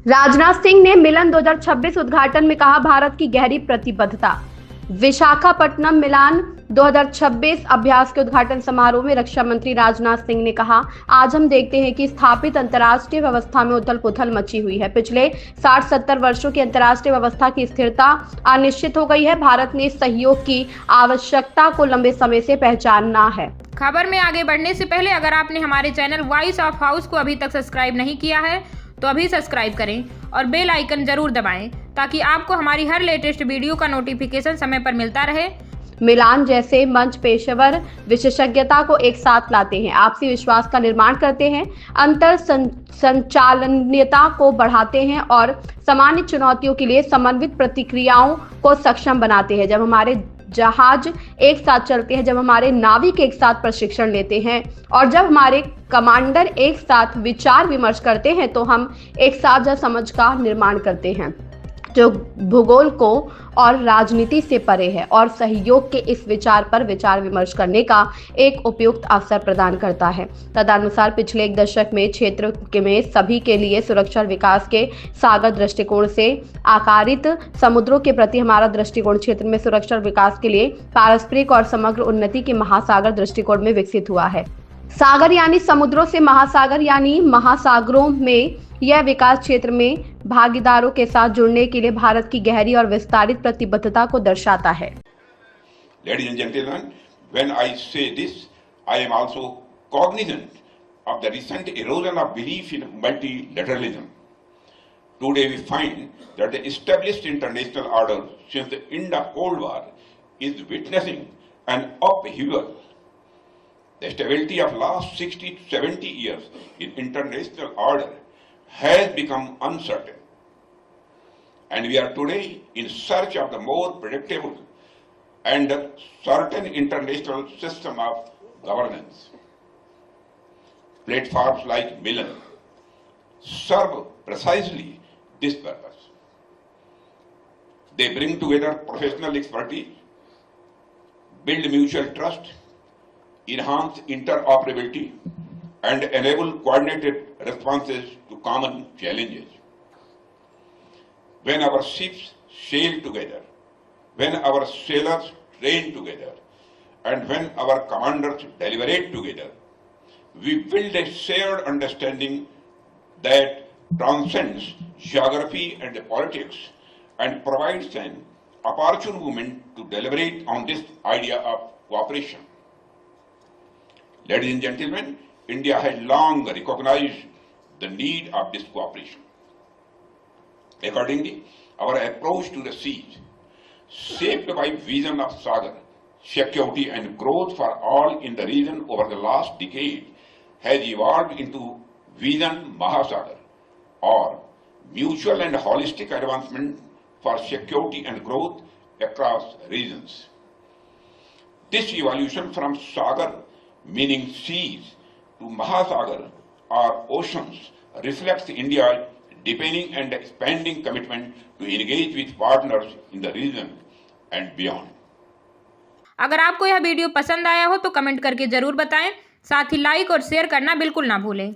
राजनाथ सिंह ने मिलन 2026 उद्घाटन में कहा, भारत की गहरी प्रतिबद्धता। विशाखापट्टनम मिलान 2026 अभ्यास के उद्घाटन समारोह में रक्षा मंत्री राजनाथ सिंह ने कहा, आज हम देखते हैं कि स्थापित अंतर्राष्ट्रीय व्यवस्था में उथल पुथल मची हुई है। पिछले 60-70 वर्षों की अंतर्राष्ट्रीय व्यवस्था की स्थिरता अनिश्चित हो गई है। भारत ने सहयोग की आवश्यकता को लंबे समय से पहचाना है। खबर में आगे बढ़ने से पहले अगर आपने हमारे चैनल वॉइस ऑफ हाउस को अभी तक सब्सक्राइब नहीं किया है तो अभी सब्सक्राइब करें और बेल आइकन जरूर दबाएं ताकि आपको हमारी हर लेटेस्ट वीडियो का नोटिफिकेशन समय पर मिलता रहे। मिलान जैसे मंच पेशेवर विशेषज्ञता को एक साथ लाते हैं, आपसी विश्वास का निर्माण करते हैं, अंतर संचालनीयता को बढ़ाते हैं और सामान्य चुनौतियों के लिए समन्वित प्रतिक्रियाओं को सक्षम बनाते हैं। जब हमारे जहाज एक साथ चलते हैं, जब हमारे नाविक एक साथ प्रशिक्षण लेते हैं और जब हमारे कमांडर एक साथ विचार विमर्श करते हैं तो हम एक साझा समझ का निर्माण करते हैं जो भूगोल को और राजनीति से परे है और सहयोग के इस विचार पर विचार विमर्श करने का एक उपयुक्त अवसर प्रदान करता है। तदनुसार पिछले एक दशक में क्षेत्र में सभी के लिए सुरक्षा और विकास के सागर दृष्टिकोण से आकारित समुद्रों के प्रति हमारा दृष्टिकोण क्षेत्र में सुरक्षा और विकास के लिए पारस्परिक और समग्र उन्नति के महासागर दृष्टिकोण में विकसित हुआ है। सागर यानी समुद्रों से महासागर यानी महासागरों में यह विकास क्षेत्र में भागीदारों के साथ जुड़ने के लिए भारत की गहरी और विस्तारित प्रतिबद्धता को दर्शाता है। Ladies and gentlemen, when I say this, I am also cognizant of the recent erosion of belief in multilateralism. Today we find that the established international order since the end of Cold War is witnessing an upheaval. The stability of last 60 to 70 years in international order has become uncertain. And we are today in search of the more predictable and certain international system of governance. Platforms like Milan serve precisely this purpose. They bring together professional expertise, build mutual trust, enhance interoperability, and enable coordinated responses to common challenges. When our ships sail together, when our sailors train together, and when our commanders deliberate together, we build a shared understanding that transcends geography and politics and provides an opportune moment to deliberate on this idea of cooperation. Ladies and gentlemen, India has long recognized the need of this cooperation. Accordingly, our approach to the seas, shaped by vision of Sagar, security and growth for all in the region over the last decade, has evolved into Vision Mahasagar, or mutual and holistic advancement for security and growth across regions. This evolution from Sagar, meaning seas, to Mahasagar, or oceans, reflects India's deepening and expanding commitment to engage with partners in the region and beyond. अगर आपको यह video पसंद आया हो तो comment करके जरूर बताएं, साथ ही लाइक और शेयर करना बिल्कुल ना भूलें।